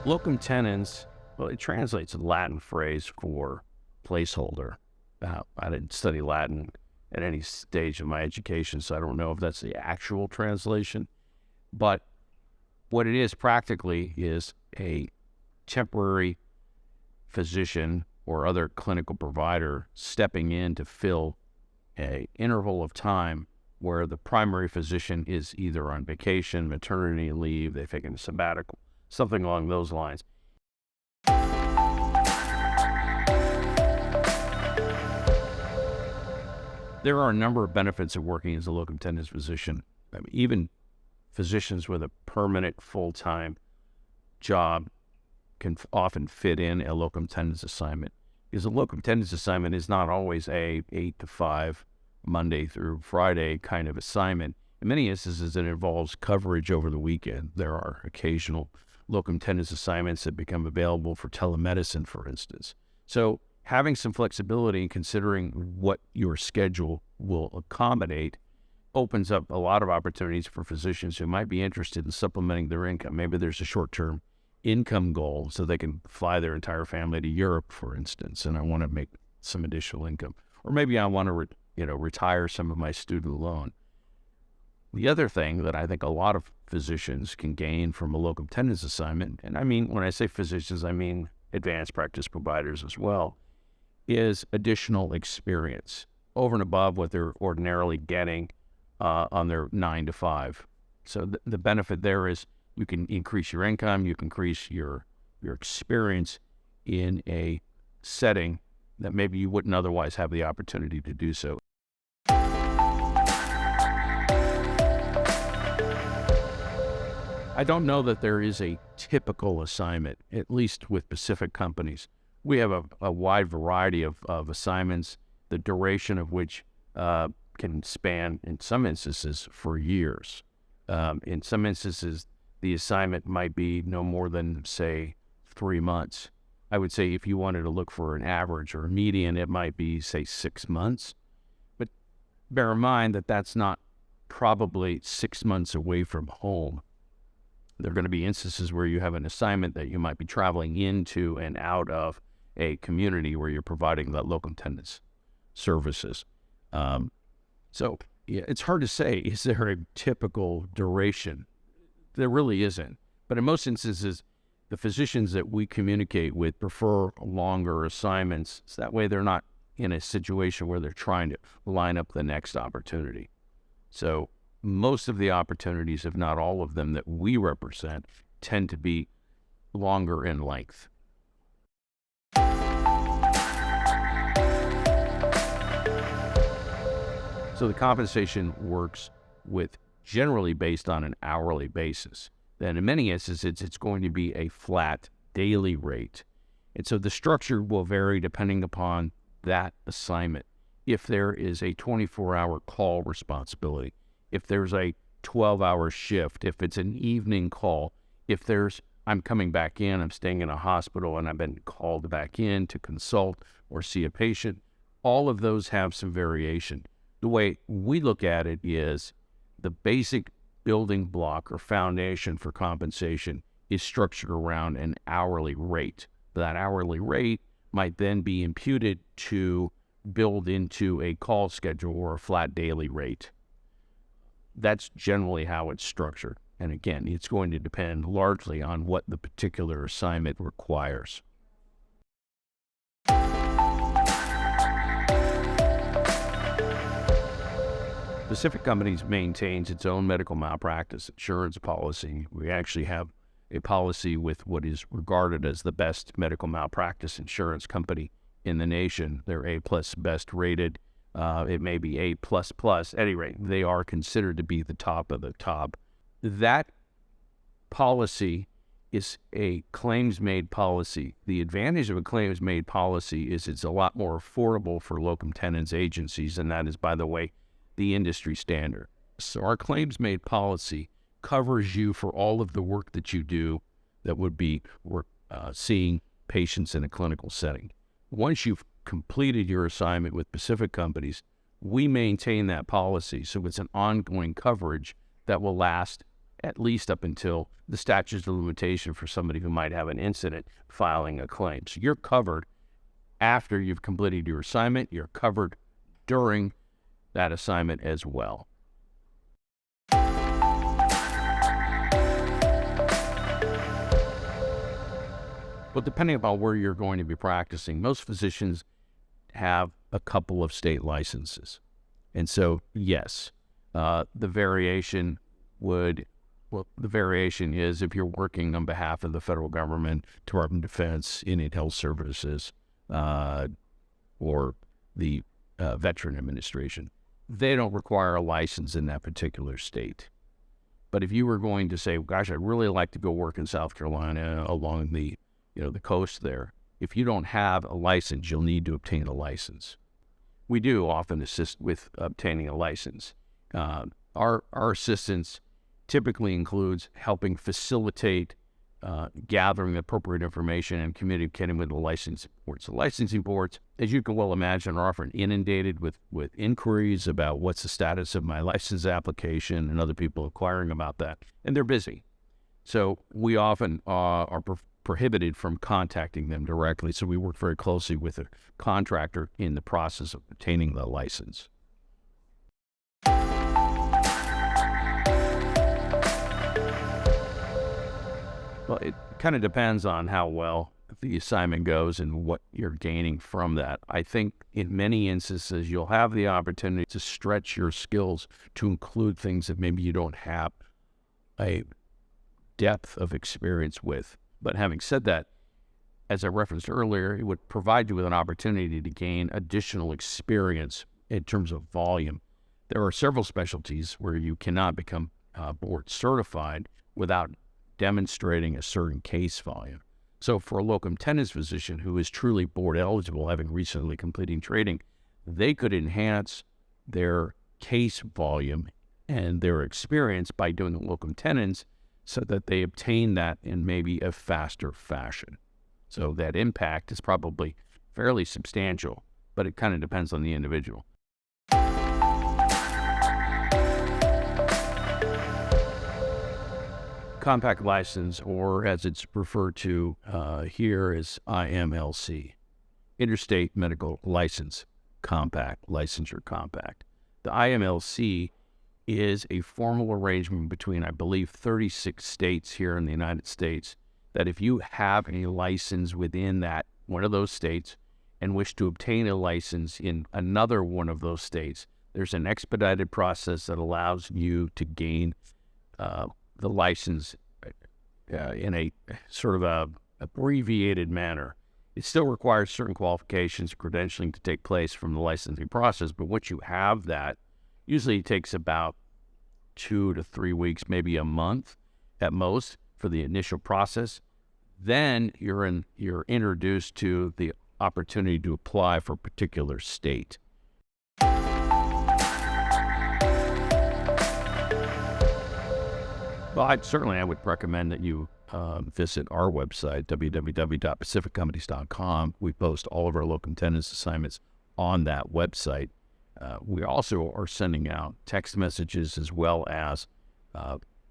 Locum tenens, well, it translates a Latin phrase for placeholder. I didn't study Latin at any stage of my education, so I don't know if that's the actual translation. But what it is practically is a temporary physician or other clinical provider stepping in to fill an interval of time where the primary physician is either on vacation, maternity leave, they've taken a sabbatical, something along those lines. There are a number of benefits of working as a locum tenens physician. I mean, even physicians with a permanent full-time job can often fit in a locum tenens assignment, because a locum tenens assignment is not always a 8 to 5 Monday through Friday kind of assignment. In many instances, it involves coverage over the weekend. There are occasional locum tenens assignments that become available for telemedicine, for instance. So having some flexibility and considering what your schedule will accommodate opens up a lot of opportunities for physicians who might be interested in supplementing their income. Maybe there's a short-term income goal so they can fly their entire family to Europe, for instance, and I want to make some additional income. Or maybe I want to retire some of my student loan. The other thing that I think a lot of physicians can gain from a locum tenens assignment, and I mean, when I say physicians, I mean advanced practice providers as well, is additional experience over and above what they're ordinarily getting on their 9 to 5. So the benefit there is you can increase your income, you can increase your experience in a setting that maybe you wouldn't otherwise have the opportunity to do so. I don't know that there is a typical assignment, at least with specific companies. We have a wide variety of assignments, the duration of which can span, in some instances, for years. In some instances, the assignment might be no more than, say, 3 months. I would say if you wanted to look for an average or a median, it might be, say, 6 months. But bear in mind that that's not probably 6 months away from home. There are going to be instances where you have an assignment that you might be traveling into and out of a community where you're providing that locum tenens services. So yeah, it's hard to say, is there a typical duration? There really isn't. But in most instances, the physicians that we communicate with prefer longer assignments. So that way they're not in a situation where they're trying to line up the next opportunity. So most of the opportunities, if not all of them, that we represent tend to be longer in length. So the compensation works with generally based on an hourly basis. Then in many instances, it's going to be a flat daily rate. And so the structure will vary depending upon that assignment. If there is a 24-hour call responsibility, if there's a 12-hour shift, if it's an evening call, if I'm coming back in, I'm staying in a hospital and I've been called back in to consult or see a patient, all of those have some variation. The way we look at it is the basic building block or foundation for compensation is structured around an hourly rate. That hourly rate might then be imputed to build into a call schedule or a flat daily rate. That's generally how it's structured. And again, it's going to depend largely on what the particular assignment requires. Pacific Companies maintains its own medical malpractice insurance policy. We actually have a policy with what is regarded as the best medical malpractice insurance company in the nation. They're A+ best rated. It may be A++. At any rate, they are considered to be the top of the top. That policy is a claims-made policy. The advantage of a claims-made policy is it's a lot more affordable for locum tenens agencies, and that is, by the way, the industry standard. So our claims-made policy covers you for all of the work that you do that would be seeing patients in a clinical setting. Once you've completed your assignment with Pacific Companies, we maintain that policy, so it's an ongoing coverage that will last at least up until the statute of limitation for somebody who might have an incident filing a claim. So you're covered after you've completed your assignment. You're covered during that assignment as well. Well, depending upon where you're going to be practicing, most physicians have a couple of state licenses. And so, yes, the variation is if you're working on behalf of the federal government, Department of Defense, Indian Health Services, or the Veteran Administration, they don't require a license in that particular state. But if you were going to say, gosh, I'd really like to go work in South Carolina along the coast there, if you don't have a license, you'll need to obtain a license. We do often assist with obtaining a license. Our assistance typically includes helping facilitate gathering the appropriate information and communicating with the licensing boards. The licensing boards, as you can well imagine, are often inundated with inquiries about what's the status of my license application and other people inquiring about that, and they're busy. So we often are prohibited from contacting them directly, so we work very closely with a contractor in the process of obtaining the license. Well, it kind of depends on how well the assignment goes and what you're gaining from that. I think in many instances, you'll have the opportunity to stretch your skills to include things that maybe you don't have a depth of experience with. But having said that, as I referenced earlier, it would provide you with an opportunity to gain additional experience in terms of volume. There are several specialties where you cannot become board certified without demonstrating a certain case volume. So for a locum tenens physician who is truly board eligible, having recently completed training, they could enhance their case volume and their experience by doing the locum tenens so that they obtain that in maybe a faster fashion. So that impact is probably fairly substantial, but it kind of depends on the individual. Compact license, or as it's referred to here as IMLC, Interstate Medical License Compact, Licensure Compact. The IMLC is a formal arrangement between, I believe, 36 states here in the United States, that if you have a license within that one of those states and wish to obtain a license in another one of those states, there's an expedited process that allows you to gain the license in a sort of a abbreviated manner. It still requires certain qualifications, credentialing to take place from the licensing process, but once you have that, usually it takes about 2 to 3 weeks, maybe a month at most for the initial process. Then you're introduced to the opportunity to apply for a particular state. Well, I would recommend that you visit our website, www.pacificcompanies.com. We post all of our locum tenens assignments on that website. We also are sending out text messages as well as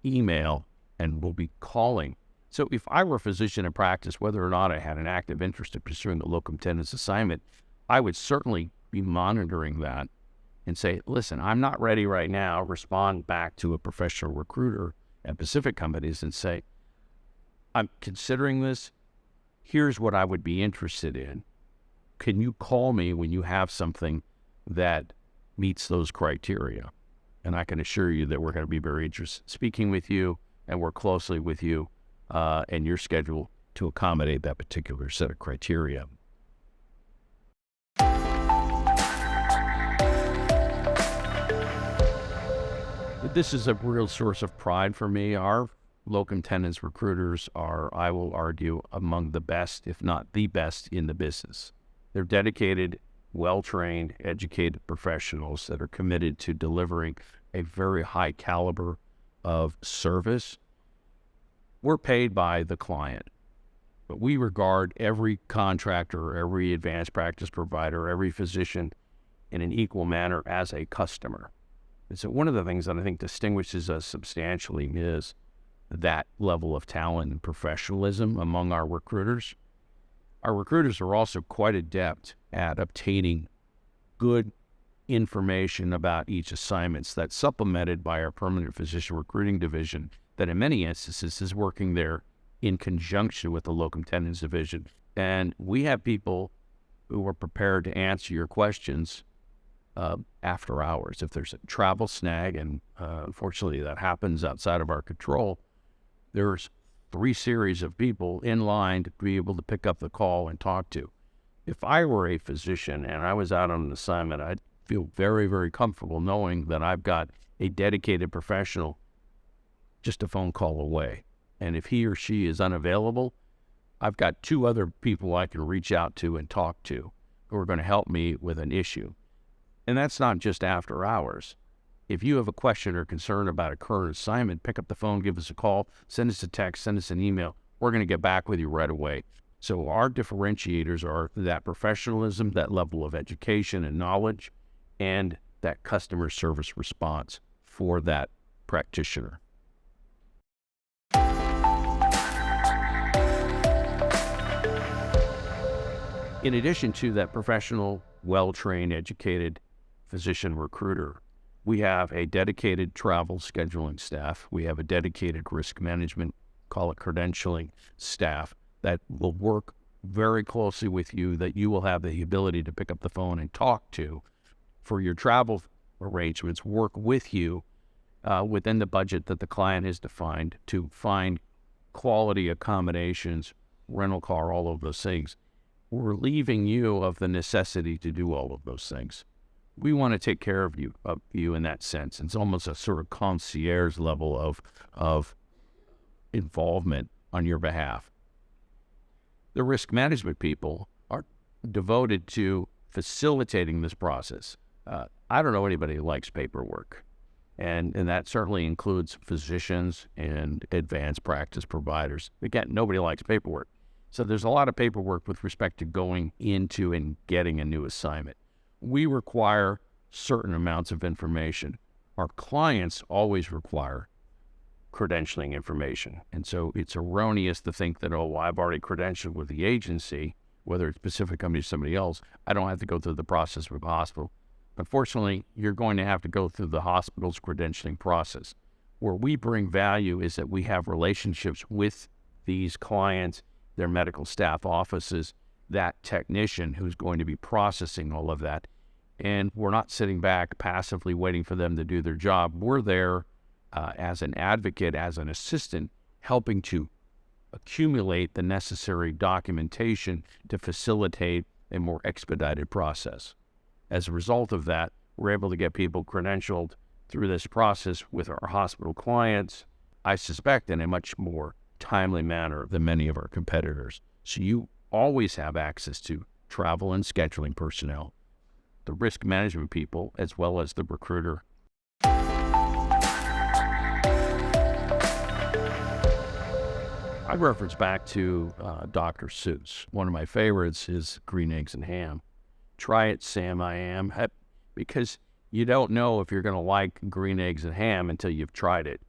email, and we'll be calling. So if I were a physician in practice, whether or not I had an active interest in pursuing the locum tenens assignment, I would certainly be monitoring that and say, listen, I'm not ready right now. Respond back to a professional recruiter at Pacific Companies and say, I'm considering this. Here's what I would be interested in. Can you call me when you have something that meets those criteria? And I can assure you that we're going to be very interested in speaking with you and work closely with you and your schedule to accommodate that particular set of criteria. This is a real source of pride for me. Our locum tenens recruiters are, I will argue, among the best, if not the best, in the business. They're dedicated, well-trained, educated professionals that are committed to delivering a very high caliber of service. We're paid by the client, but we regard every contractor, every advanced practice provider, every physician in an equal manner as a customer. And so one of the things that I think distinguishes us substantially is that level of talent and professionalism among our recruiters. Our recruiters are also quite adept at obtaining good information about each assignment that's supplemented by our permanent physician recruiting division that in many instances is working there in conjunction with the Locum Tenens division. And we have people who are prepared to answer your questions after hours. If there's a travel snag, and unfortunately that happens outside of our control, there's 3 series of people in line to be able to pick up the call and talk to. If I were a physician and I was out on an assignment, I'd feel very, very comfortable knowing that I've got a dedicated professional just a phone call away. And if he or she is unavailable, I've got 2 other people I can reach out to and talk to who are going to help me with an issue. And that's not just after hours. If you have a question or concern about a current assignment, pick up the phone, give us a call, send us a text, send us an email. We're going to get back with you right away. So our differentiators are that professionalism, that level of education and knowledge, and that customer service response for that practitioner. In addition to that professional, well-trained, educated physician recruiter, we have a dedicated travel scheduling staff. We have a dedicated risk management, call it credentialing staff, that will work very closely with you, that you will have the ability to pick up the phone and talk to for your travel arrangements, work with you within the budget that the client has defined to find quality accommodations, rental car, all of those things. We're leaving you of the necessity to do all of those things. We want to take care of you in that sense. It's almost a sort of concierge level of involvement on your behalf. The risk management people are devoted to facilitating this process. I don't know anybody who likes paperwork, and that certainly includes physicians and advanced practice providers. Again, nobody likes paperwork. So there's a lot of paperwork with respect to going into and getting a new assignment. We require certain amounts of information. Our clients always require credentialing information. And so it's erroneous to think that, oh, well, I've already credentialed with the agency, whether it's Pacific Company or somebody else, I don't have to go through the process with the hospital. Unfortunately, you're going to have to go through the hospital's credentialing process. Where we bring value is that we have relationships with these clients, their medical staff offices, that technician who's going to be processing all of that. And we're not sitting back passively waiting for them to do their job. We're there as an advocate, as an assistant, helping to accumulate the necessary documentation to facilitate a more expedited process. As a result of that, we're able to get people credentialed through this process with our hospital clients, I suspect in a much more timely manner than many of our competitors. So you always have access to travel and scheduling personnel, the risk management people, as well as the recruiter. I reference back to Dr. Seuss. One of my favorites is Green Eggs and Ham. Try it, Sam, I am. Because you don't know if you're going to like green eggs and ham until you've tried it.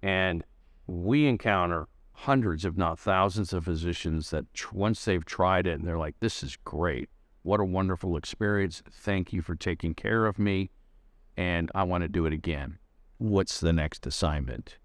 And we encounter hundreds, if not thousands, of physicians that once they've tried it and they're like, this is great. What a wonderful experience. Thank you for taking care of me. And I want to do it again. What's the next assignment?